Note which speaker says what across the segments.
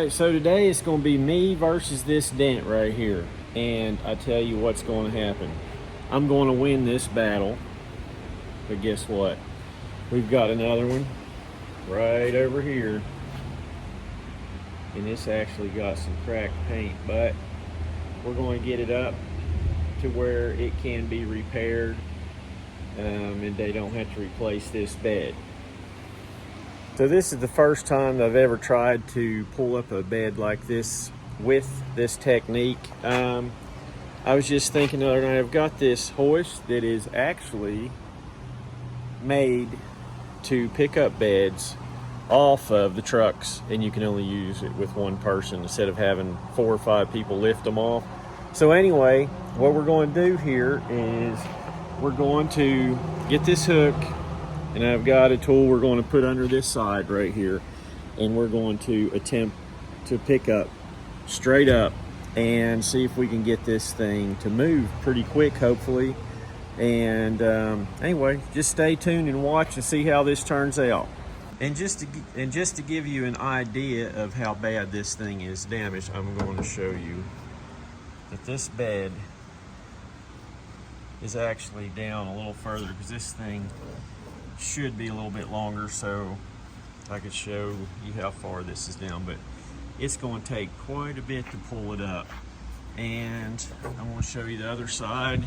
Speaker 1: Alright, so today it's going to be me versus this Dent right here. And I tell you what's going to happen. I'm going to win this battle. But guess what? We've got another one right over here. And this actually got some cracked paint. But we're going to get it up to where it can be repaired. And they don't have to replace this bed. So this is the first time that I've ever tried to pull up a bed like this with this technique. I was just thinking the other night, I've got this hoist that is actually made to pick up beds off of the trucks, and you can only use it with one person instead of having 4 or 5 people lift them off. So anyway, what we're going to do here is we're going to get this hook, and I've got a tool we're going to put under this side right here, and we're going to attempt to pick up straight up and see if we can get this thing to move pretty quick, hopefully. And anyway, just stay tuned and watch and see how this turns out. And just to give you an idea of how bad this thing is damaged, I'm going to show you that this bed is actually down a little further, because this thing should be a little bit longer, so I could show you how far this is down, but it's going to take quite a bit to pull it up. And I want to show you the other side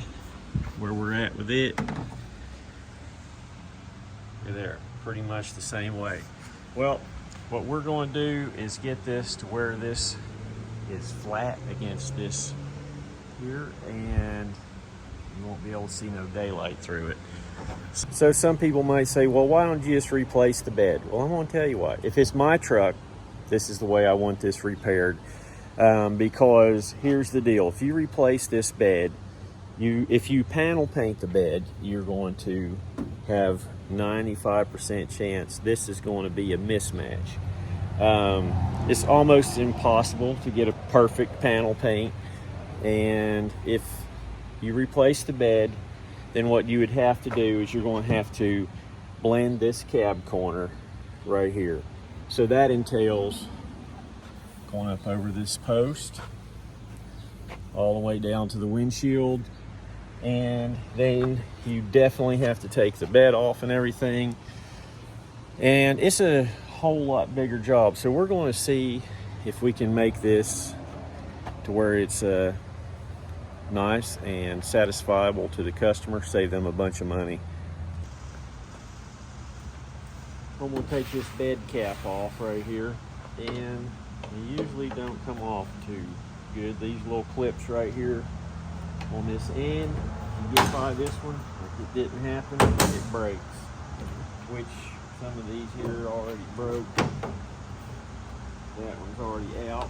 Speaker 1: where we're at with it. There, pretty much the same way. Well, what we're going to do is get this to where this is flat against this here, and you won't be able to see no daylight through it. So some people might say, well, why don't you just replace the bed? Well, I'm going to tell you why. If it's my truck, this is the way I want this repaired. Because here's the deal. If you replace this bed, if you panel paint the bed, you're going to have 95% chance this is going to be a mismatch. It's almost impossible to get a perfect panel paint. And if you replace the bed, then what you would have to do is you're going to have to blend this cab corner right here. So that entails going up over this post all the way down to the windshield, and then you definitely have to take the bed off and everything, and it's a whole lot bigger job. So we're going to see if we can make this to where it's nice and satisfiable to the customer, save them a bunch of money. I'm going to take this bed cap off right here, and they usually don't come off too good. These little clips right here on this end, you get by this one, if it didn't happen, it breaks, which some of these here already broke. That one's already out.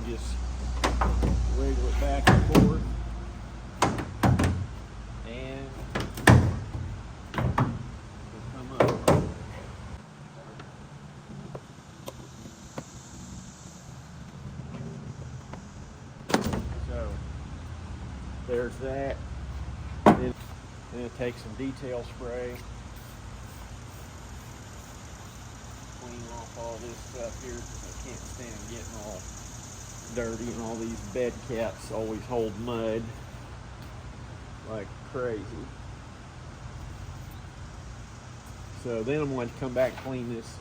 Speaker 1: You just wiggle it back and forth, and it'll come up. So there's that. Then it takes some detail spray, clean off all this stuff here. I can't stand getting all dirty, and all these bed caps always hold mud like crazy. So then I'm going to come back and clean this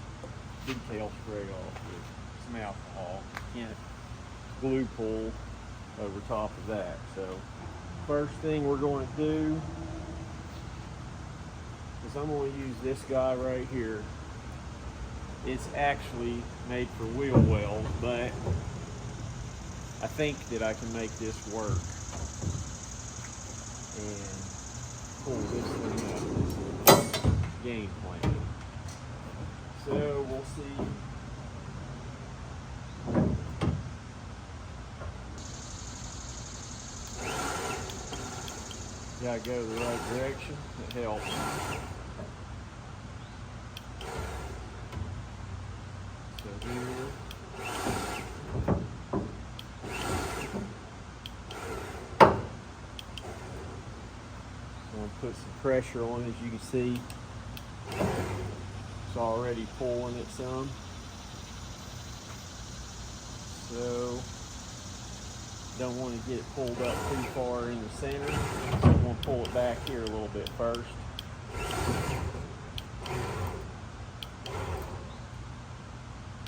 Speaker 1: detail spray off with some alcohol. Can't glue pull over top of that. So first thing we're going to do is I'm going to use this guy right here. It's actually made for wheel well, but I think that I can make this work and pull this thing up. This is a game plan. So we'll see. Gotta go the right direction. It helps. So here. Put some pressure on, as you can see. It's already pulling it some. So don't want to get it pulled up too far in the center. So I'm going to pull it back here a little bit first.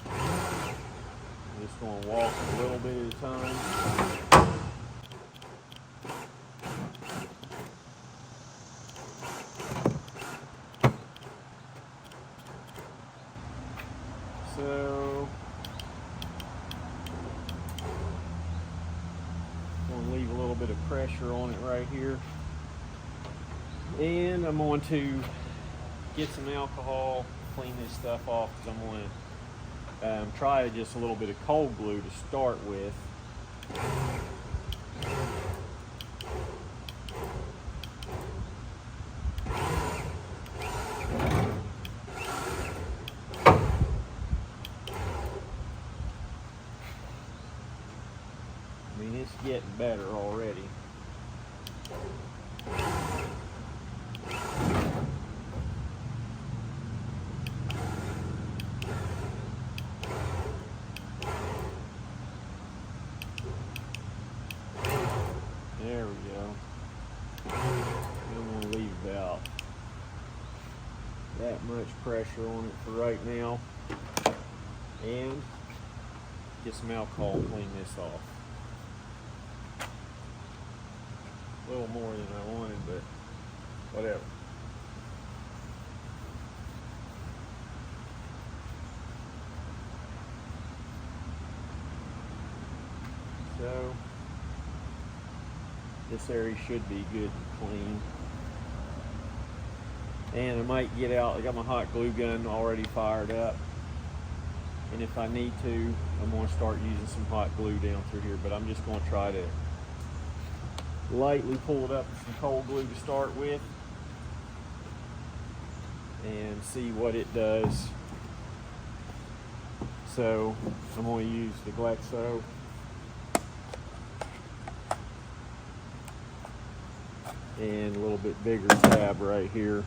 Speaker 1: I'm just going to walk a little bit at a time. So I'm going to leave a little bit of pressure on it right here. And I'm going to get some alcohol, clean this stuff off, because I'm going to try just a little bit of cold glue to start with. I mean, it's getting better already. There we go. I'm going to leave about that much pressure on it for right now. And get some alcohol and clean this off. A little more than I wanted, but whatever. So this area should be good and clean. And I might get out, I got my hot glue gun already fired up. And if I need to, I'm going to start using some hot glue down through here, but I'm just going to try to lightly pull it up with some cold glue to start with and see what it does. So I'm going to use the Glexo. And a little bit bigger tab right here.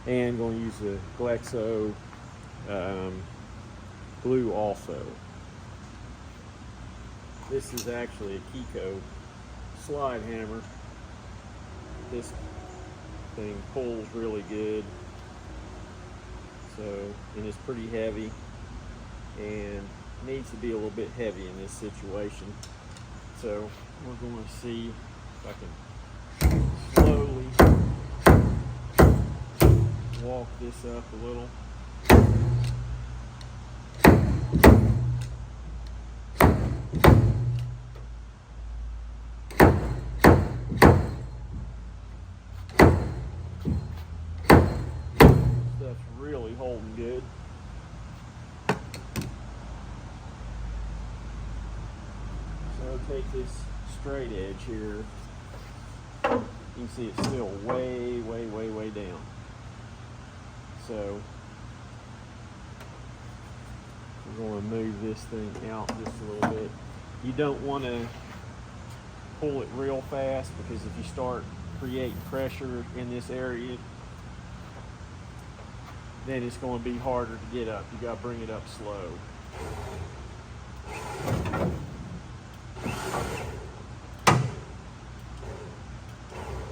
Speaker 1: And going to use the Glexo glue also. This is actually a Kiko slide hammer. This thing pulls really good. So, and it's pretty heavy and needs to be a little bit heavy in this situation. So we're going to see if I can slowly walk this up a little. Stuff's really holding good. So take this straight edge here. You can see it's still way, way, way, way down. So we're going to move this thing out just a little bit. You don't want to pull it real fast, because if you start creating pressure in this area, then it's going to be harder to get up. You got to bring it up slow.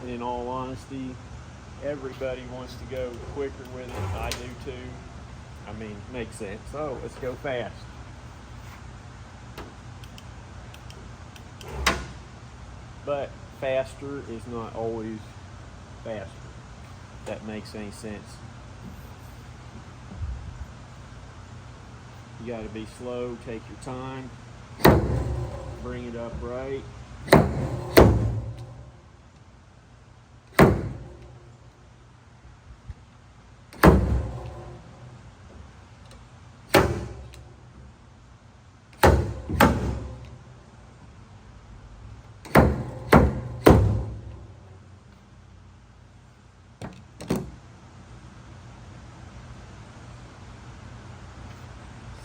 Speaker 1: And in all honesty, everybody wants to go quicker with it. I do too. I mean, makes sense. So let's go fast. But faster is not always faster. If that makes any sense. You got to be slow, take your time, bring it up right.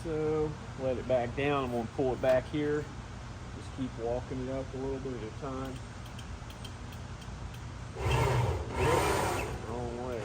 Speaker 1: So let it back down. I'm going to pull it back here. Just keep walking it up a little bit at a time. Wrong way.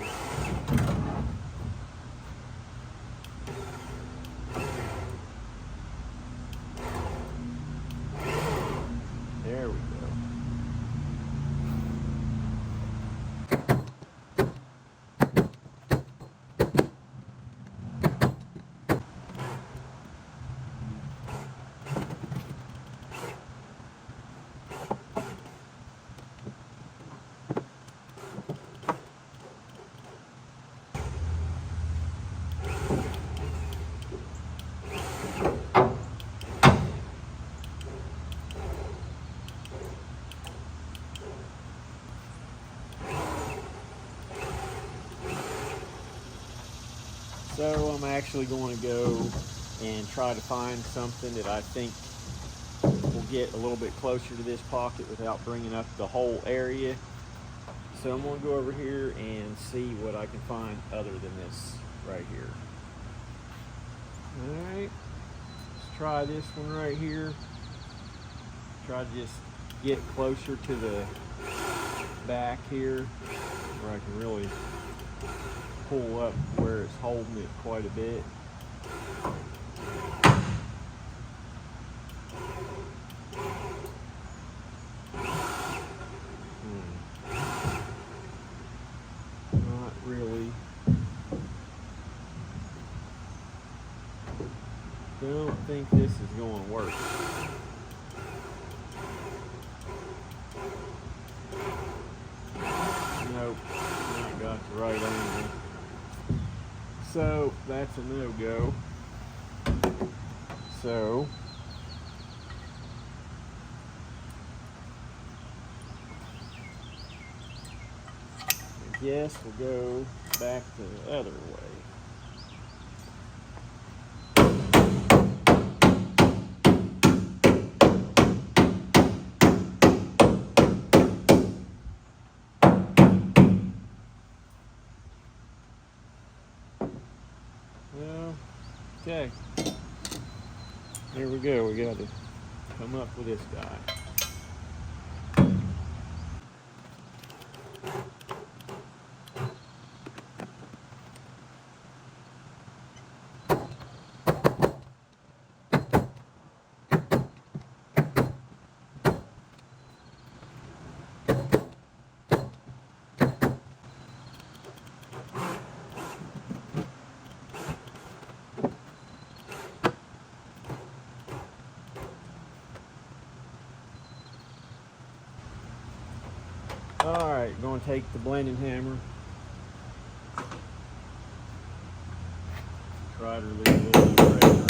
Speaker 1: So I'm actually going to go and try to find something that I think will get a little bit closer to this pocket without bringing up the whole area. So I'm going to go over here and see what I can find other than this right here. Alright, let's try this one right here. Try to just get closer to the back here where I can really pull up where it's holding it quite a bit. Not really. Don't think this is going to work. Nope, not got the right angle. So that's a no-go. So I guess we'll go back the other way. Okay, here we go. We got to come up with this guy. Alright, going to take the blending hammer, try to relieve a little bit of pressure.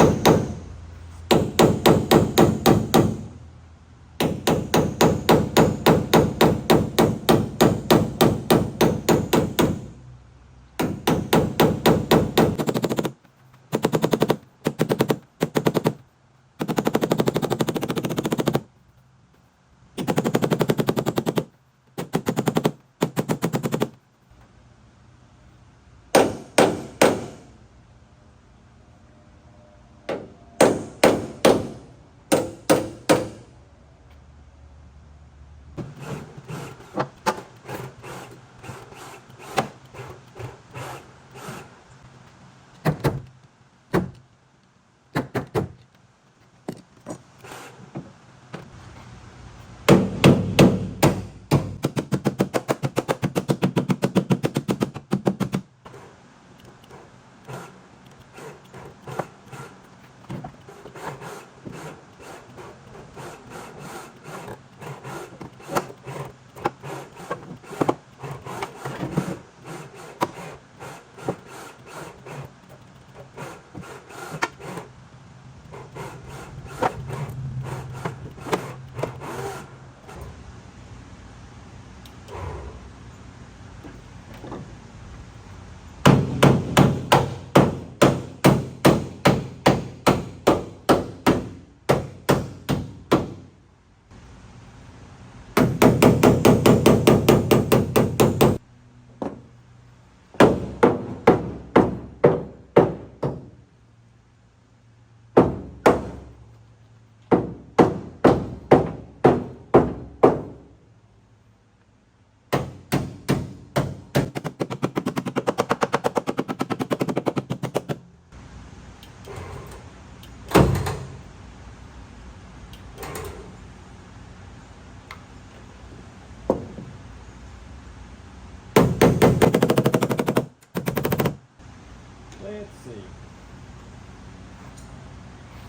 Speaker 1: Let's see.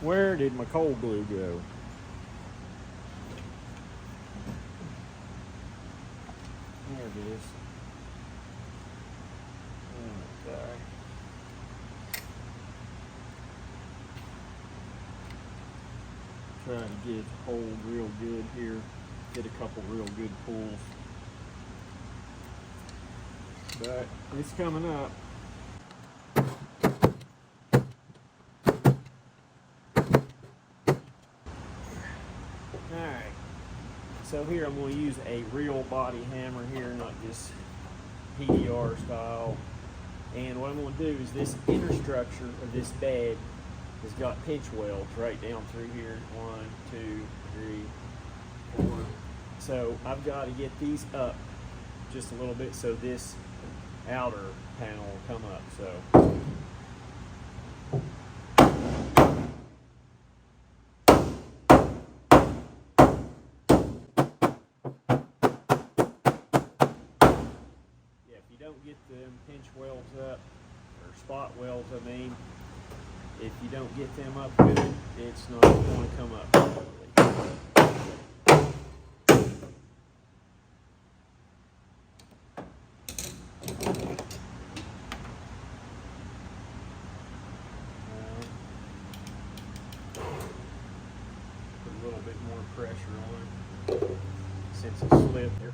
Speaker 1: Where did my cold glue go? There it is. Okay. Try to get it to hold real good here. Get a couple real good pulls. But it's coming up. So here I'm going to use a real body hammer here, not just PDR style. And what I'm going to do is this inner structure of this bed has got pinch welds right down through here. 1, 2, 3, 4. So I've got to get these up just a little bit so this outer panel will come up. So don't get the pinch welds up, or spot welds I mean, if you don't get them up good, it's not going to come up properly. Put a little bit more pressure on it since it's slipped there.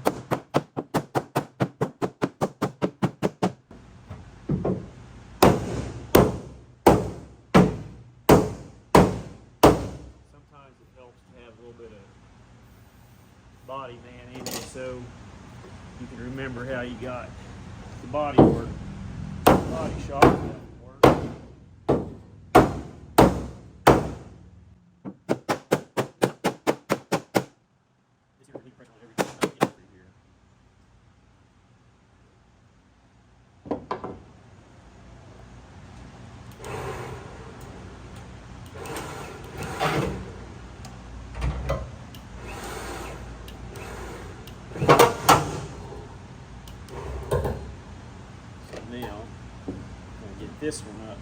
Speaker 1: Body man in it, so you can remember how you got the body work, body shop work. This here relief pressure on everything. I'll get through here. Now, I'm going to get this one up.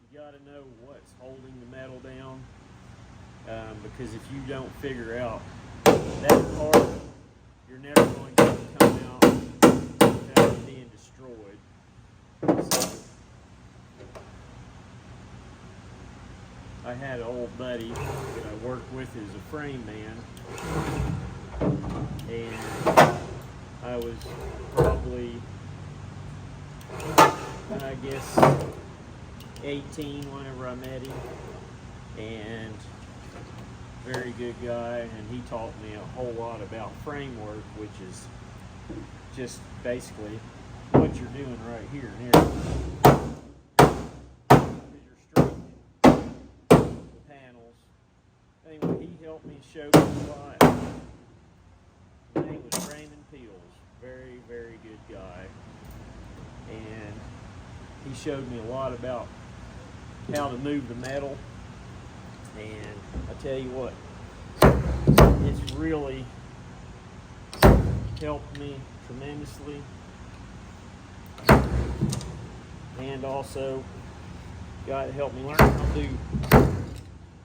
Speaker 1: You got to know what's holding the metal down, because if you don't figure out that part, you're never going to come out without it being destroyed. So, I had an old buddy that I worked with as a frame man, and I was probably, I guess, 18 whenever I met him, and very good guy, and he taught me a whole lot about framework, which is just basically what you're doing right here and here. Anyway, he helped me show me a lot. His name was Raymond Peels. Very, very good guy. And he showed me a lot about how to move the metal. And I tell you what, it's really helped me tremendously. And also got to help me learn how to do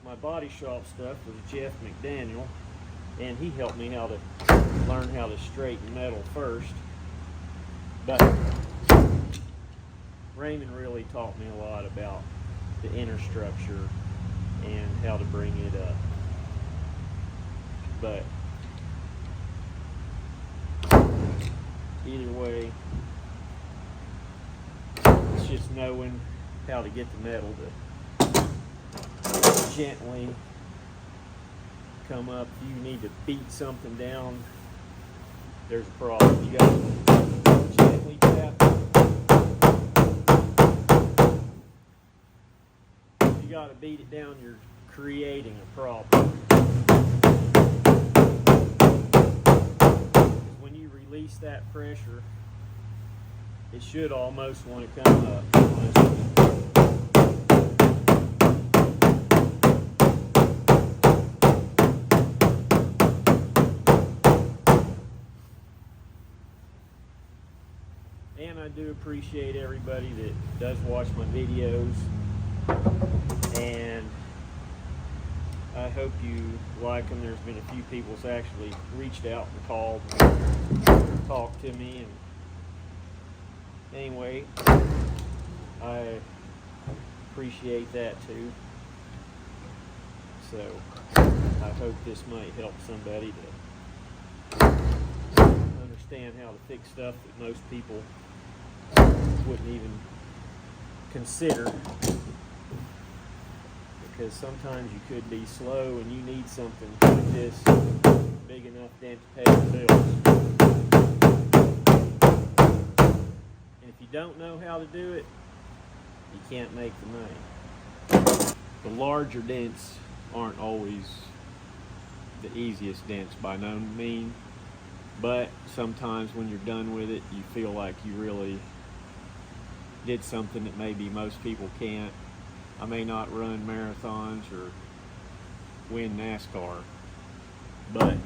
Speaker 1: my body shop stuff was Jeff McDaniel, and he helped me how to learn how to straighten metal first. But Raymond really taught me a lot about the inner structure and how to bring it up. But either way, it's just knowing how to get the metal to gently come up. If you need to beat something down, there's a problem. You got to gently tap. If you got to beat it down, you're creating a problem. When you release that pressure, it should almost want to come up. And I do appreciate everybody that does watch my videos, and I hope you like them. There's been a few people that's actually reached out and called and talked to me, and anyway, I appreciate that too. So I hope this might help somebody to understand understand how to fix stuff that most people wouldn't even consider, because sometimes you could be slow and you need something like this big enough dent to pay the bills. And if you don't know how to do it, you can't make the money. The larger dents aren't always the easiest dents by no means, but sometimes when you're done with it, you feel like you really did something that maybe most people can't. I may not run marathons or win NASCAR, but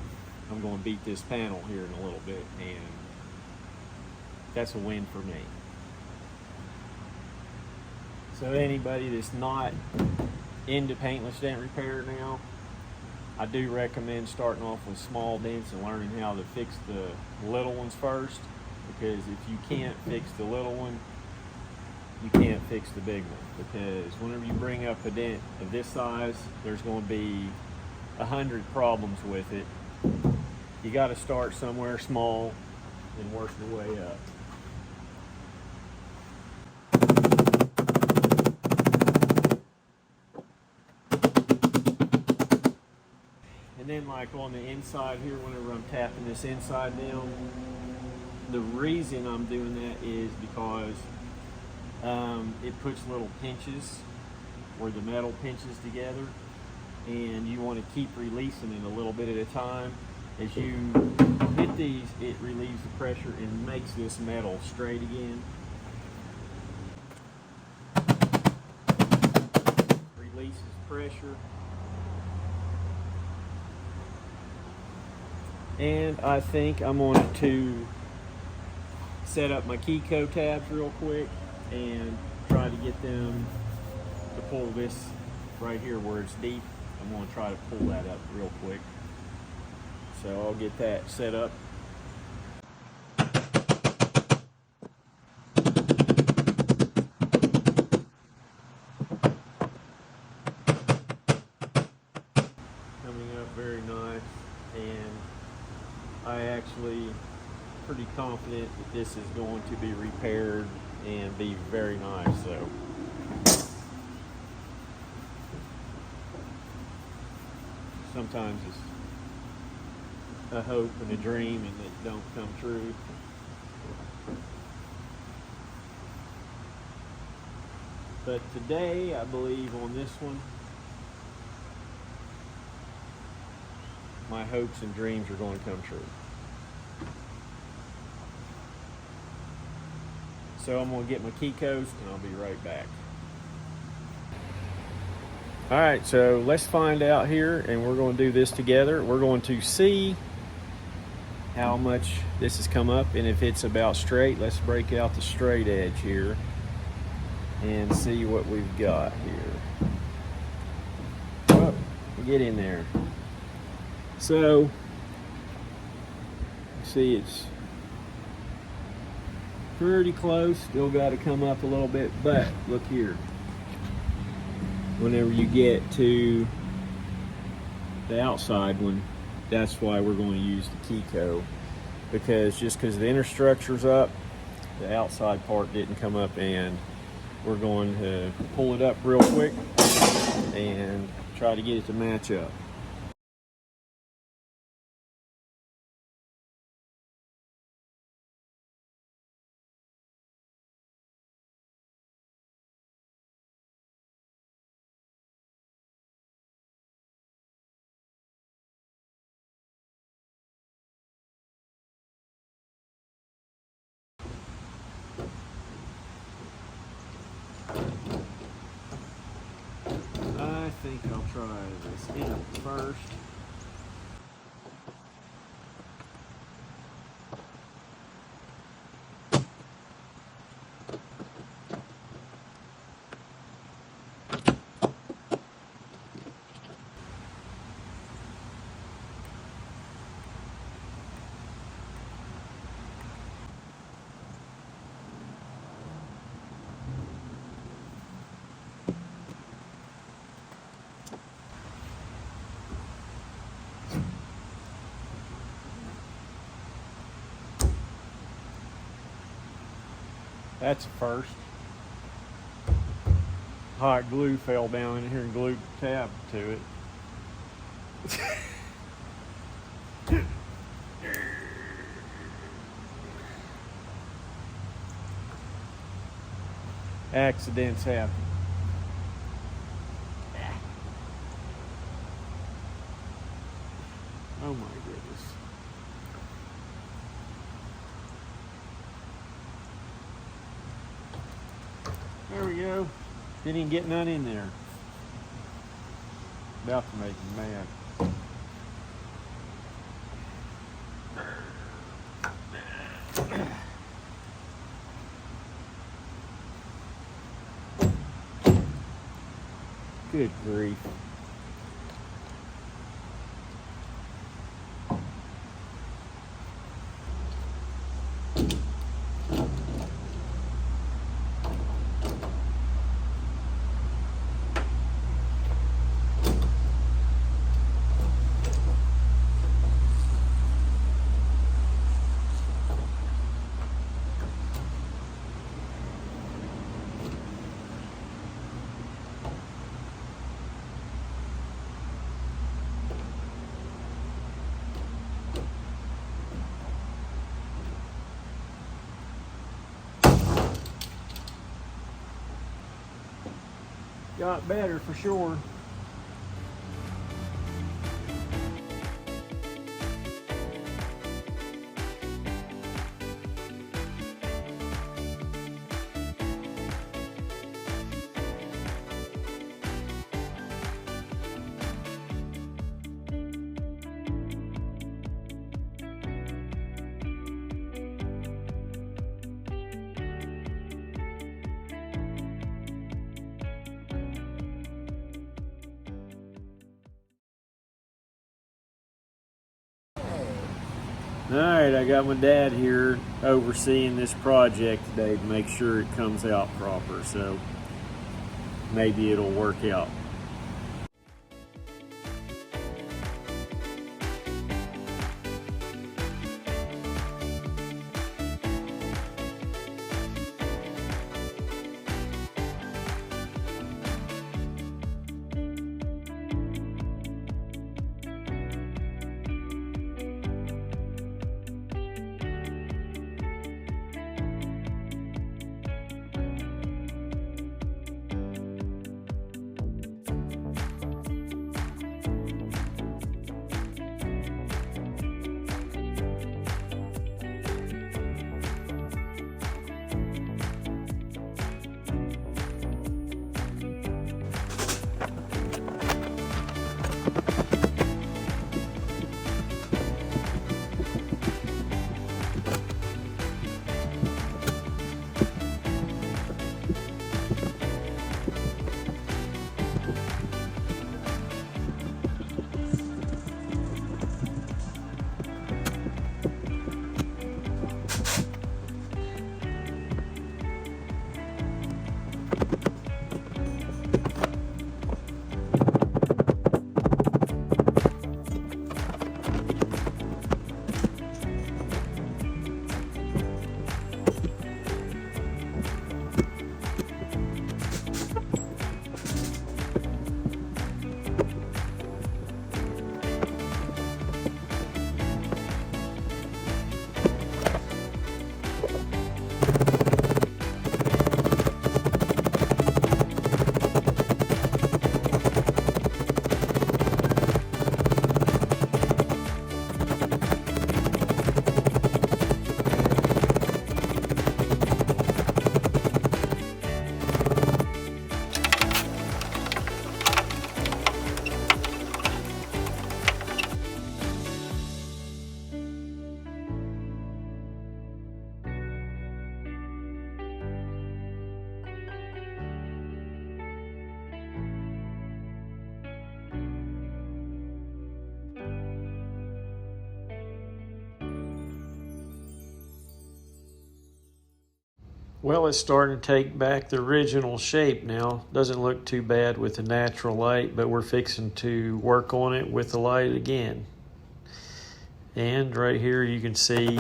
Speaker 1: I'm going to beat this panel here in a little bit, and that's a win for me. So anybody that's not into paintless dent repair now, I do recommend starting off with small dents and learning how to fix the little ones first, because if you can't fix the little one, you can't fix the big one. Because whenever you bring up a dent of this size, there's going to be 100 problems with it. You got to start somewhere small and work your way up. And then like on the inside here, whenever I'm tapping this inside down, the reason I'm doing that is because it puts little pinches where the metal pinches together, and you want to keep releasing it a little bit at a time. As you hit these, it relieves the pressure and makes this metal straight again. Releases pressure. And I think I'm going to set up my Keyco tabs real quick and try to get them to pull this right here where it's deep. I'm going to try to pull that up real quick. So I'll get that set up. Coming up very nice, and I actually pretty confident that this is going to be repaired and be very nice. So sometimes it's a hope and a dream and it don't come true. But today, I believe on this one, my hopes and dreams are going to come true. So I'm going to get my Keycos and I'll be right back. All right, so let's find out here, and we're going to do this together. We're going to see how much this has come up, and if it's about straight, let's break out the straight edge here and see what we've got here. Oh, get in there. So, see, it's pretty close. Still got to come up a little bit, but look here. Whenever you get to the outside one, that's why we're going to use the Keyco, because just because the inner structure's up, the outside part didn't come up, and we're going to pull it up real quick and try to get it to match up. I think I'll try this in first. That's a first. Hot glue fell down in here and glued the tab to it. Accidents happen. Oh my goodness. There we go. Didn't even get none in there. About to make him mad. Good grief. Got better for sure. All right, I got my dad here overseeing this project today to make sure it comes out proper, so maybe it'll work out. Well, it's starting to take back the original shape now. Doesn't look too bad with the natural light, but we're fixing to work on it with the light again. And right here you can see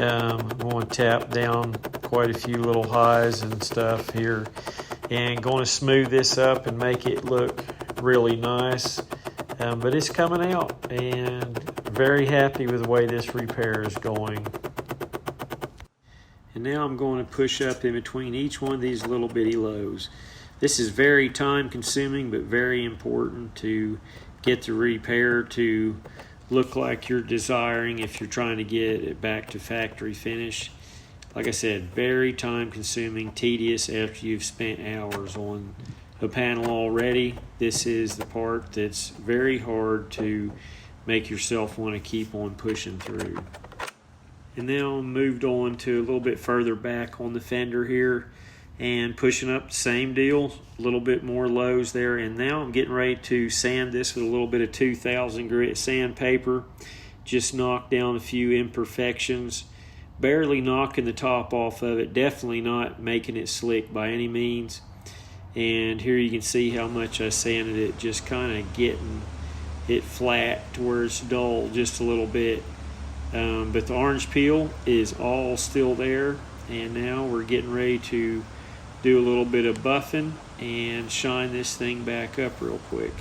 Speaker 1: I'm going to tap down quite a few little highs and stuff here, and going to smooth this up and make it look really nice. But it's coming out, and very happy with the way this repair is going. And now I'm going to push up in between each one of these little bitty lows. This is very time consuming, but very important to get the repair to look like you're desiring if you're trying to get it back to factory finish. Like I said, very time consuming, tedious after you've spent hours on a panel already. This is the part that's very hard to make yourself want to keep on pushing through. And now I'm moved on to a little bit further back on the fender here and pushing up the same deal, a little bit more lows there. And now I'm getting ready to sand this with a little bit of 2000 grit sandpaper. Just knock down a few imperfections, barely knocking the top off of it, definitely not making it slick by any means. And here you can see how much I sanded it, just kind of getting it flat to where it's dull just a little bit. But the orange peel is all still there, and now we're getting ready to do a little bit of buffing and shine this thing back up real quick.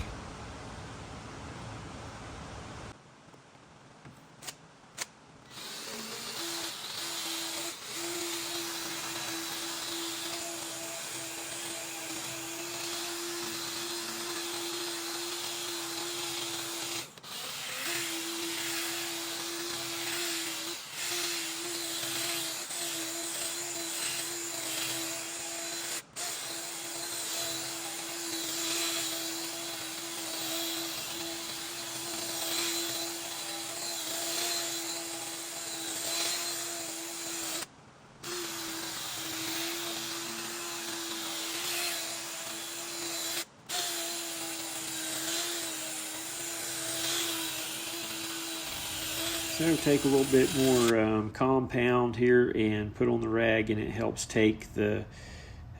Speaker 1: So take a little bit more compound here and put on the rag, and it helps take the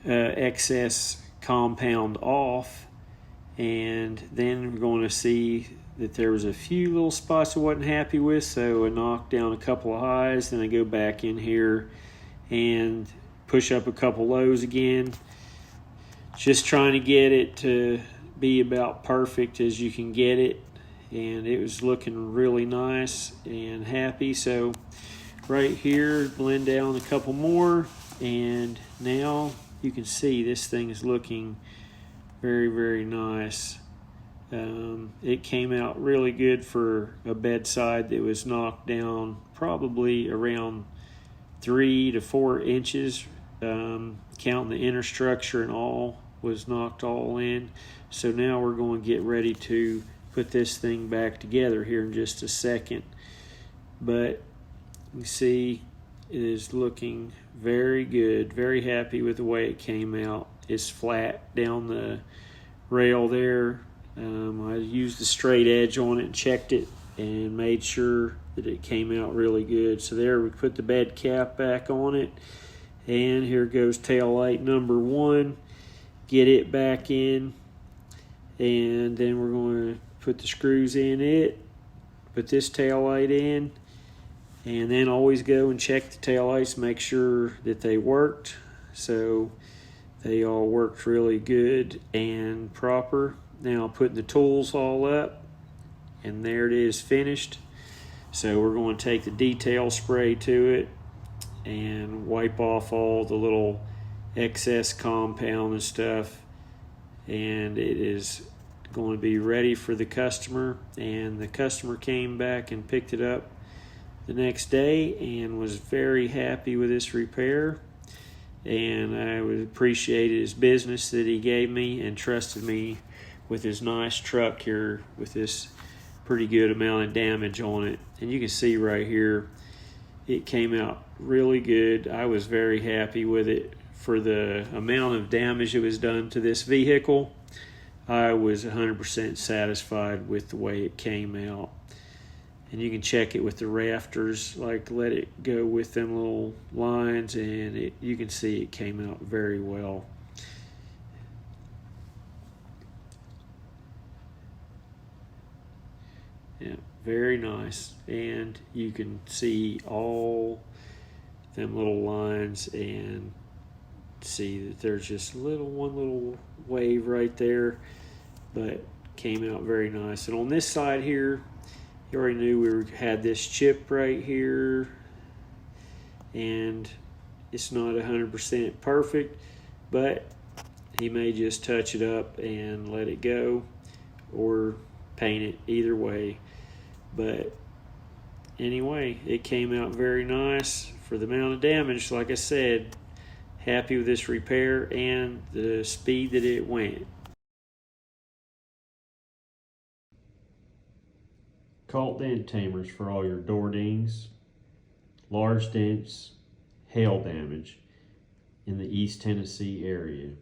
Speaker 1: excess compound off. And then we're going to see that there was a few little spots I wasn't happy with, so I knocked down a couple of highs, then I go back in here and push up a couple lows again, just trying to get it to be about perfect as you can get it. And it was looking really nice and happy. So right here, blend down a couple more, and now you can see this thing is looking very, very nice. It came out really good for a bedside that was knocked down probably around 3 to 4 inches, counting the inner structure and all was knocked all in. So now we're going to get ready to put this thing back together here in just a second. But you see it is looking very good, very happy with the way it came out. It's flat down the rail there. I used the straight edge on it and checked it and made sure that it came out really good. So there, we put the bed cap back on it, and here goes tail light number 1. Get it back in, and then we're going to put the screws in it, put this tail light in, and then always go and check the tail lights, make sure that they worked. So they all worked really good and proper. Now putting the tools all up, and there it is finished. So we're going to take the detail spray to it and wipe off all the little excess compound and stuff, and it is going to be ready for the customer. And the customer came back and picked it up the next day and was very happy with this repair, and I would appreciate his business that he gave me and trusted me with his nice truck here with this pretty good amount of damage on it. And you can see right here it came out really good. I was very happy with it for the amount of damage that was done to this vehicle. I was 100% satisfied with the way it came out. And you can check it with the rafters, like let it go with them little lines, and you can see it came out very well. Yeah, very nice. And you can see all
Speaker 2: them little lines and see that there's just one little wave right there, but came out very nice. And on this side here, you already knew we had this chip right here, and it's not 100% perfect, but he may just touch it up and let it go or paint it, either way. But anyway, it came out very nice for the amount of damage. Like I said, happy with this repair and the speed that it went.
Speaker 1: Cult dent tamers for all your door dings, large dents, hail damage in the East Tennessee area.